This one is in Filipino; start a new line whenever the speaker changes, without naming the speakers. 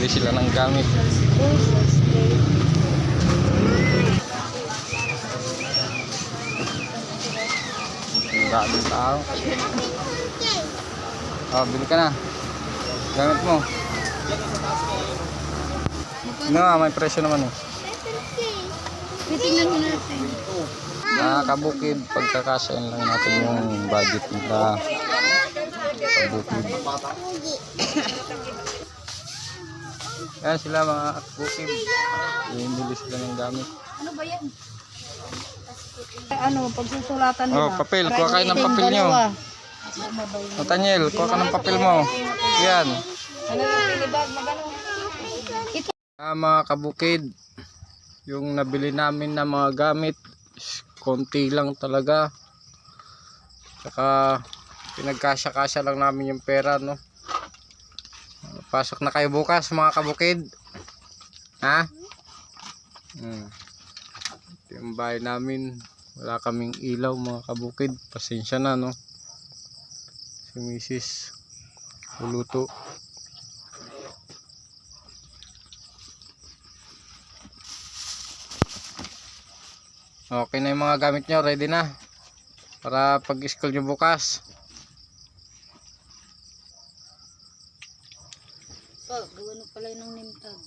sila ng gamit. Daming tao. Oh, bili ka na. Gamit mo. May presyo naman eh.
Tingnan mo natin.
Kabukid, pagkakasain lang natin yung budget nila. Kabukid. Yan sila mga kabukid. Bili sila ng gamit.
Ano ba yan? Ano, pagsusulatan nila.
Oh, papel. Kuha kayo ng papel nyo. Nathaniel, kuha ka ng papel mo. Yan. Mga kabukid, yung nabili namin na mga gamit, konti lang talaga. Saka pinagkasya-kasya lang namin yung pera, no. Pasok na kayo bukas mga kabukid. Ha? Ito yung bahay namin. Wala kaming ilaw mga kabukid. Pasensya na, no. Si Mrs. Luluto. Okay na yung mga gamit nyo. Ready na. Para pag-school nyo bukas.
Gawa na pala ng nintag.